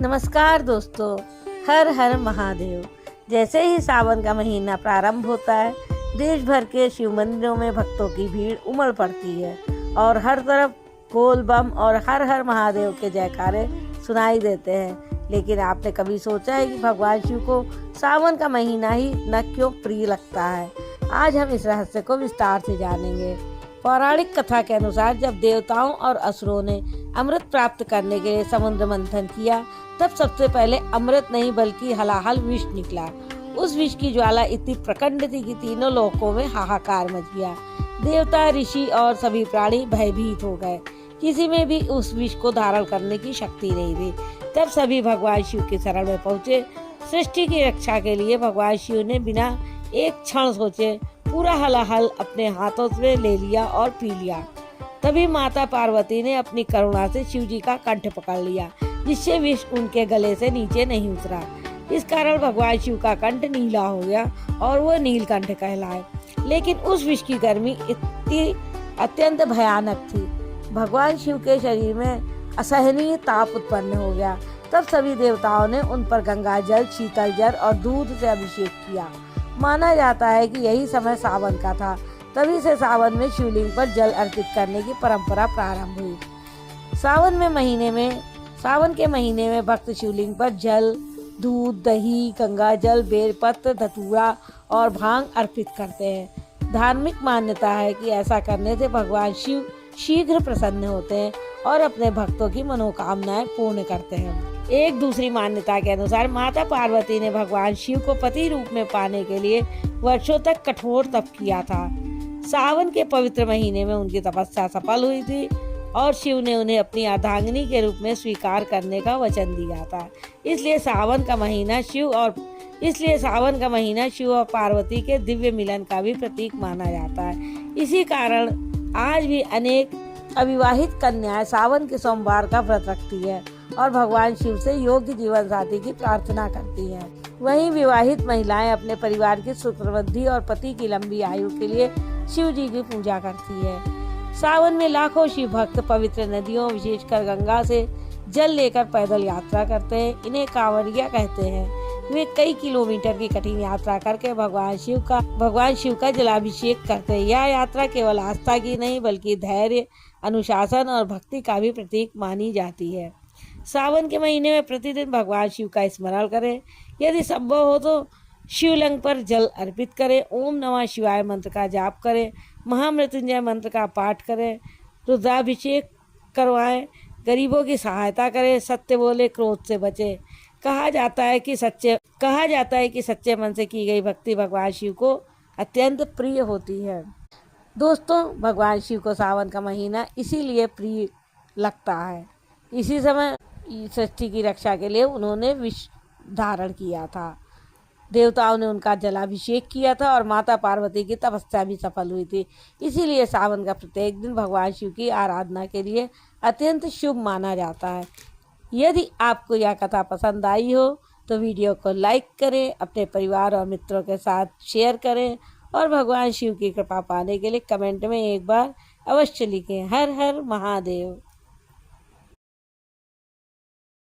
नमस्कार दोस्तों, हर हर महादेव। जैसे ही सावन का महीना प्रारंभ होता है, देश भर के शिव मंदिरों में भक्तों की भीड़ उमड़ पड़ती है और हर तरफ बोल बम और हर हर महादेव के जयकारे सुनाई देते हैं। लेकिन आपने कभी सोचा है कि भगवान शिव को सावन का महीना ही न क्यों प्रिय लगता है? आज हम इस रहस्य को विस्तार से जानेंगे। पौराणिक कथा के अनुसार जब देवताओं और असुरों ने अमृत प्राप्त करने के लिए समुद्र मंथन किया, तब सबसे पहले अमृत नहीं बल्कि हलाहल विष निकला। उस विष की ज्वाला इतनी प्रचंड थी कि तीनों लोकों में हाहाकार मच गया। देवता, ऋषि और सभी प्राणी भयभीत हो गए। किसी में भी उस विष को धारण करने की शक्ति नहीं थी। तब सभी भगवान शिव के शरण में पहुँचे। सृष्टि की रक्षा के लिए भगवान शिव ने बिना एक क्षण सोचे पूरा हलाहल अपने हाथों से ले लिया और पी लिया। तभी माता पार्वती ने अपनी करुणा से शिव जी का कंठ पकड़ लिया, जिससे विष उनके गले से नीचे नहीं उतरा। इस कारण भगवान शिव का कंठ नीला हो गया और वो नीलकंठ कहलाए। लेकिन उस विष की गर्मी इतनी अत्यंत भयानक थी, भगवान शिव के शरीर में असहनीय ताप उत्पन्न हो गया। तब सभी देवताओं ने उन पर गंगा जल, शीतल जल और दूध से अभिषेक किया। माना जाता है कि यही समय सावन का था। तभी से सावन में शिवलिंग पर जल अर्पित करने की परंपरा प्रारंभ हुई। सावन के महीने में भक्त शिवलिंग पर जल, दूध, दही, गंगा जल, बेलपत्र, धतूरा और भांग अर्पित करते हैं। धार्मिक मान्यता है कि ऐसा करने से भगवान शिव शीघ्र प्रसन्न होते हैं और अपने भक्तों की मनोकामनाएं पूर्ण करते हैं। एक दूसरी मान्यता के अनुसार माता पार्वती ने भगवान शिव को पति रूप में पाने के लिए वर्षों तक कठोर तप किया था। सावन के पवित्र महीने में उनकी तपस्या सफल हुई थी और शिव ने उन्हें अपनी अर्धांगिनी के रूप में स्वीकार करने का वचन दिया था। इसलिए सावन का महीना शिव और पार्वती के दिव्य मिलन का भी प्रतीक माना जाता है। इसी कारण आज भी अनेक अविवाहित कन्याएं सावन के सोमवार का व्रत रखती है और भगवान शिव से योग्य जीवन साथी की प्रार्थना करती हैं। वहीं विवाहित महिलाएं अपने परिवार की सुख समृद्धि और पति की लंबी आयु के लिए शिव जी की पूजा करती है। सावन में लाखों शिव भक्त पवित्र नदियों, विशेषकर गंगा से जल लेकर पैदल यात्रा करते हैं। इन्हें कांवड़िया कहते हैं। वे कई किलोमीटर की कठिन यात्रा करके भगवान शिव का जलाभिषेक करते हैं। यह यात्रा केवल आस्था की नहीं बल्कि धैर्य, अनुशासन और भक्ति का भी प्रतीक मानी जाती है। सावन के महीने में प्रतिदिन भगवान शिव का स्मरण करें। यदि संभव हो तो शिवलिंग पर जल अर्पित करें। ओम नमः शिवाय मंत्र का जाप करें। महामृत्युंजय मंत्र का पाठ करें। रुद्राभिषेक करवाएं। गरीबों की सहायता करें। सत्य बोले, क्रोध से बचें। कहा जाता है कि सच्चे मन से की गई भक्ति भगवान शिव को अत्यंत प्रिय होती है। दोस्तों, भगवान शिव को सावन का महीना इसीलिए प्रिय लगता है। इसी समय सृष्टि की रक्षा के लिए उन्होंने विष धारण किया था। देवताओं ने उनका जलाभिषेक किया था और माता पार्वती की तपस्या भी सफल हुई थी। इसीलिए सावन का प्रत्येक दिन भगवान शिव की आराधना के लिए अत्यंत शुभ माना जाता है। यदि आपको यह कथा पसंद आई हो तो वीडियो को लाइक करें, अपने परिवार और मित्रों के साथ शेयर करें और भगवान शिव की कृपा पाने के लिए कमेंट में एक बार अवश्य लिखें। हर हर महादेव।